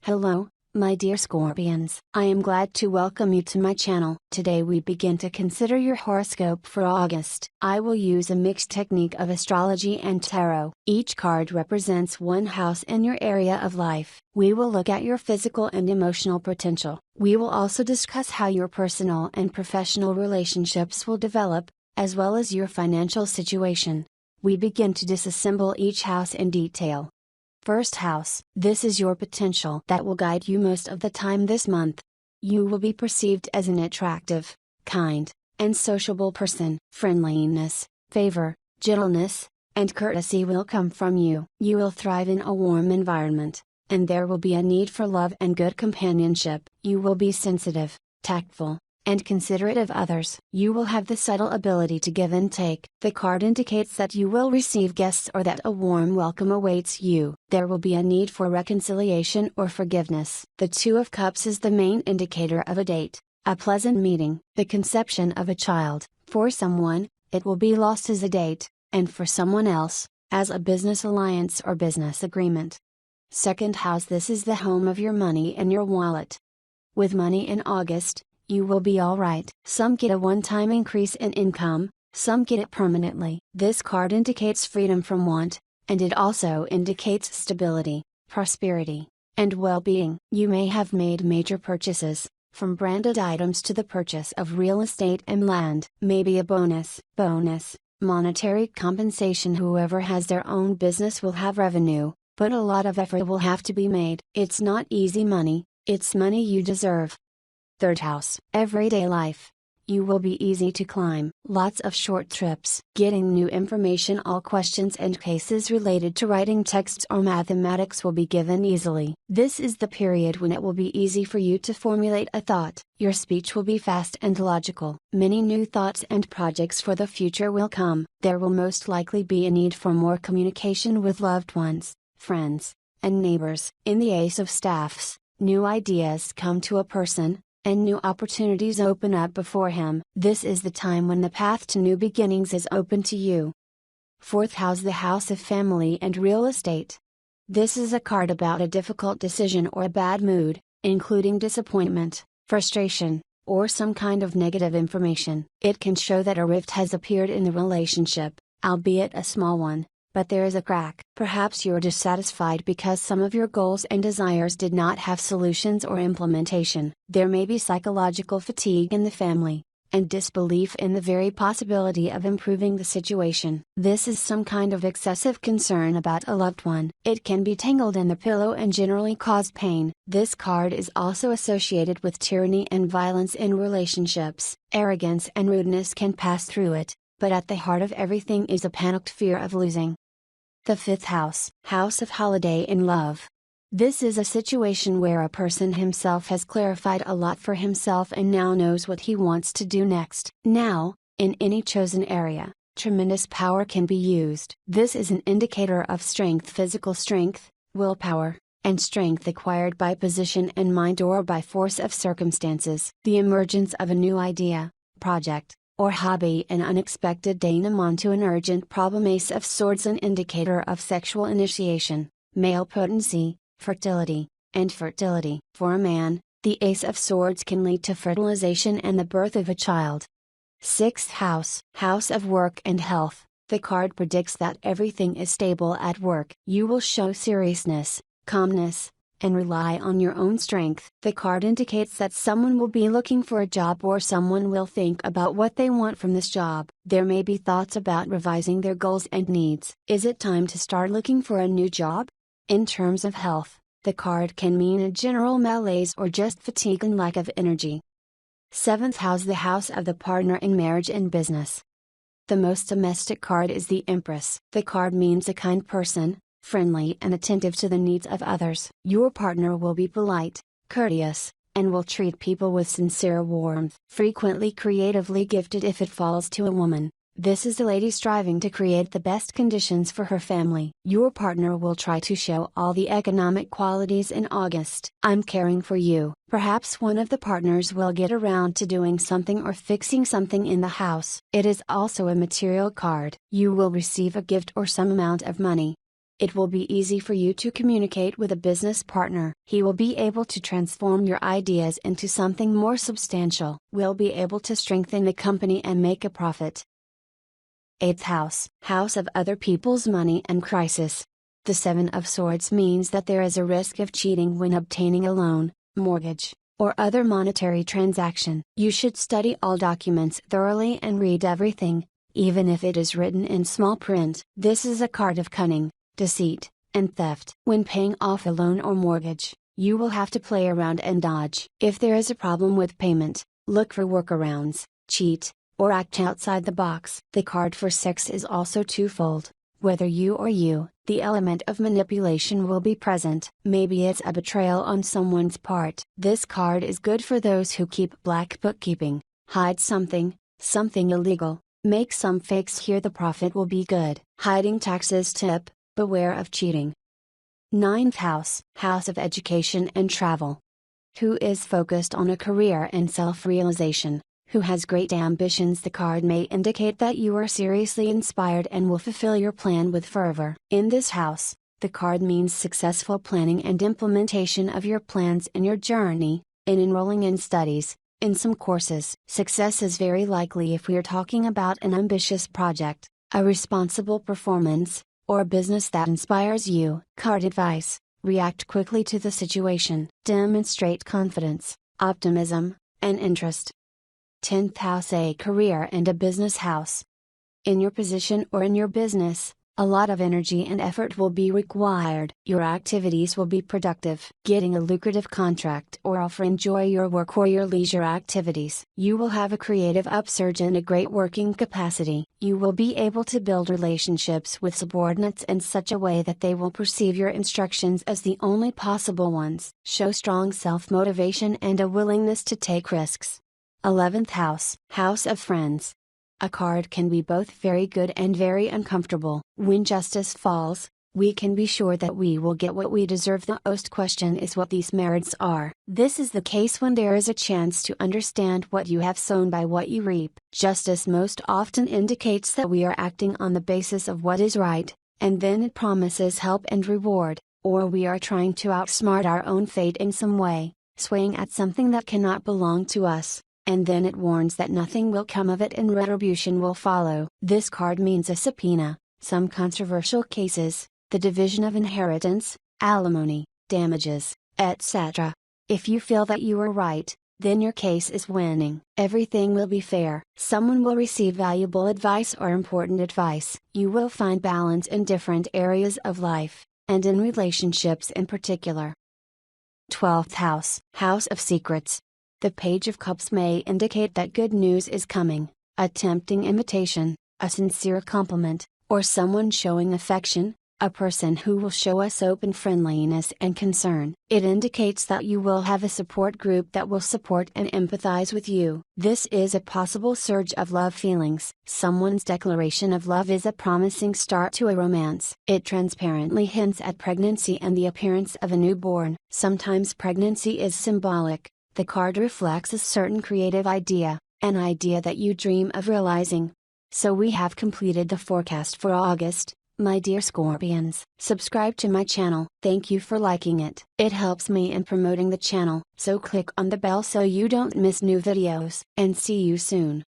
Hello, my dear Scorpions. I am glad to welcome you to my channel. Today we begin to consider your horoscope for August. I will use a mixed technique of astrology and tarot. Each card represents one house in your area of life. We will look at your physical and emotional potential. We will also discuss how your personal and professional relationships will develop, as well as your financial situation. We begin to disassemble each house in detail. First house. This is your potential that will guide you most of the time this month. You will be perceived as an attractive, kind, and sociable person. Friendliness, favor, gentleness, and courtesy will come from you. You will thrive in a warm environment, and there will be a need for love and good companionship. You will be sensitive, tactful, and considerate of others. You will have the subtle ability to give and take. The card indicates that you will receive guests or that a warm welcome awaits you. There will be a need for reconciliation or forgiveness. The Two of Cups is the main indicator of a date, a pleasant meeting, the conception of a child. For someone, it will be lost as a date, and for someone else, as a business alliance or business agreement. Second house. This is the home of your money and your wallet. With money in August, you will be alright. Some get a one-time increase in income, some get it permanently. This card indicates freedom from want, and it also indicates stability, prosperity, and well-being. You may have made major purchases, from branded items to the purchase of real estate and land. Maybe a bonus, monetary compensation. Whoever has their own business will have revenue, but a lot of effort will have to be made. It's not easy money, it's money you deserve. Third house. Everyday life. You will be easy to climb. Lots of short trips. Getting new information. All questions and cases related to writing texts or mathematics will be given easily. This is the period when it will be easy for you to formulate a thought. Your speech will be fast and logical. Many new thoughts and projects for the future will come. There will most likely be a need for more communication with loved ones, friends, and neighbors. In the Ace of Staffs, new ideas come to a person, and new opportunities open up before him. This is the time when the path to new beginnings is open to you. Fourth house. The house of family and real estate. This is a card about a difficult decision or a bad mood, including disappointment, frustration, or some kind of negative information. It can show that a rift has appeared in the relationship, albeit a small one. But there is a crack. Perhaps you're dissatisfied because some of your goals and desires did not have solutions or implementation. There may be psychological fatigue in the family, and disbelief in the very possibility of improving the situation. This is some kind of excessive concern about a loved one. It can be tangled in the pillow and generally cause pain. This card is also associated with tyranny and violence in relationships. Arrogance and rudeness can pass through it, but at the heart of everything is a panicked fear of losing. The fifth house. House of holiday and love. This is a situation where a person himself has clarified a lot for himself and now knows what he wants to do next. Now, in any chosen area, tremendous power can be used. This is an indicator of strength, physical strength, willpower, and strength acquired by position and mind or by force of circumstances. The emergence of a new idea, project, or hobby. An unexpected denouement to an urgent problem. Ace of Swords. An indicator of sexual initiation, male potency, fertility, and fertility. For a man, the Ace of Swords can lead to fertilization and the birth of a child. Sixth house. House of work and health. The card predicts that everything is stable at work. You will show seriousness, calmness, and rely on your own strength. The card indicates that someone will be looking for a job or someone will think about what they want from this job. There may be thoughts about revising their goals and needs. Is it time to start looking for a new job? In terms of health, the card can mean a general malaise or just fatigue and lack of energy. Seventh house. The house of the partner in marriage and business. The most domestic card is the Empress. The card means a kind person, friendly and attentive to the needs of others. Your partner will be polite, courteous, and will treat people with sincere warmth. Frequently creatively gifted if it falls to a woman. This is the lady striving to create the best conditions for her family. Your partner will try to show all the economic qualities in August. I'm caring for you. Perhaps one of the partners will get around to doing something or fixing something in the house. It is also a material card. You will receive a gift or some amount of money. It will be easy for you to communicate with a business partner. He will be able to transform your ideas into something more substantial. Will be able to strengthen the company and make a profit. 8th house, house of other people's money and crisis. The Seven of Swords means that there is a risk of cheating when obtaining a loan, mortgage, or other monetary transaction. You should study all documents thoroughly and read everything, even if it is written in small print. This is a card of cunning, deceit, and theft. When paying off a loan or mortgage, you will have to play around and dodge. If there is a problem with payment, look for workarounds, cheat, or act outside the box. The card for 6 is also twofold. Whether you or you, the element of manipulation will be present. Maybe it's a betrayal on someone's part. This card is good for those who keep black bookkeeping, hide something illegal, make some fakes. Here the profit will be good. Hiding taxes tip, beware of cheating. 9th house, house of education and travel. Who is focused on a career and self-realization, who has great ambitions. The card may indicate that you are seriously inspired and will fulfill your plan with fervor. In this house, the card means successful planning and implementation of your plans in your journey, in enrolling in studies, in some courses. Success is very likely if we are talking about an ambitious project, a responsible performance, or a business that inspires you. Card advice: react quickly to the situation. Demonstrate confidence, optimism, and interest. 10th house, a career and a business house. In your position or in your business, a lot of energy and effort will be required. Your activities will be productive. Getting a lucrative contract or offer. Enjoy your work or your leisure activities. You will have a creative upsurge and a great working capacity. You will be able to build relationships with subordinates in such a way that they will perceive your instructions as the only possible ones. Show strong self-motivation and a willingness to take risks. 11th house, house of friends. A card can be both very good and very uncomfortable. When justice falls, we can be sure that we will get what we deserve. The most question is what these merits are. This is the case when there is a chance to understand what you have sown by what you reap. Justice most often indicates that we are acting on the basis of what is right, and then it promises help and reward, or we are trying to outsmart our own fate in some way, swaying at something that cannot belong to us. And then it warns that nothing will come of it and retribution will follow. This card means a subpoena, some controversial cases, the division of inheritance, alimony, damages, etc. If you feel that you are right, then your case is winning. Everything will be fair. Someone will receive valuable advice or important advice. You will find balance in different areas of life, and in relationships in particular. 12th house, house of secrets. The Page of Cups may indicate that good news is coming, a tempting invitation, a sincere compliment, or someone showing affection, a person who will show us open friendliness and concern. It indicates that you will have a support group that will support and empathize with you. This is a possible surge of love feelings. Someone's declaration of love is a promising start to a romance. It transparently hints at pregnancy and the appearance of a newborn. Sometimes pregnancy is symbolic. The card reflects a certain creative idea, an idea that you dream of realizing. So we have completed the forecast for August, my dear Scorpions. Subscribe to my channel. Thank you for liking it. It helps me in promoting the channel, so click on the bell so you don't miss new videos. And see you soon.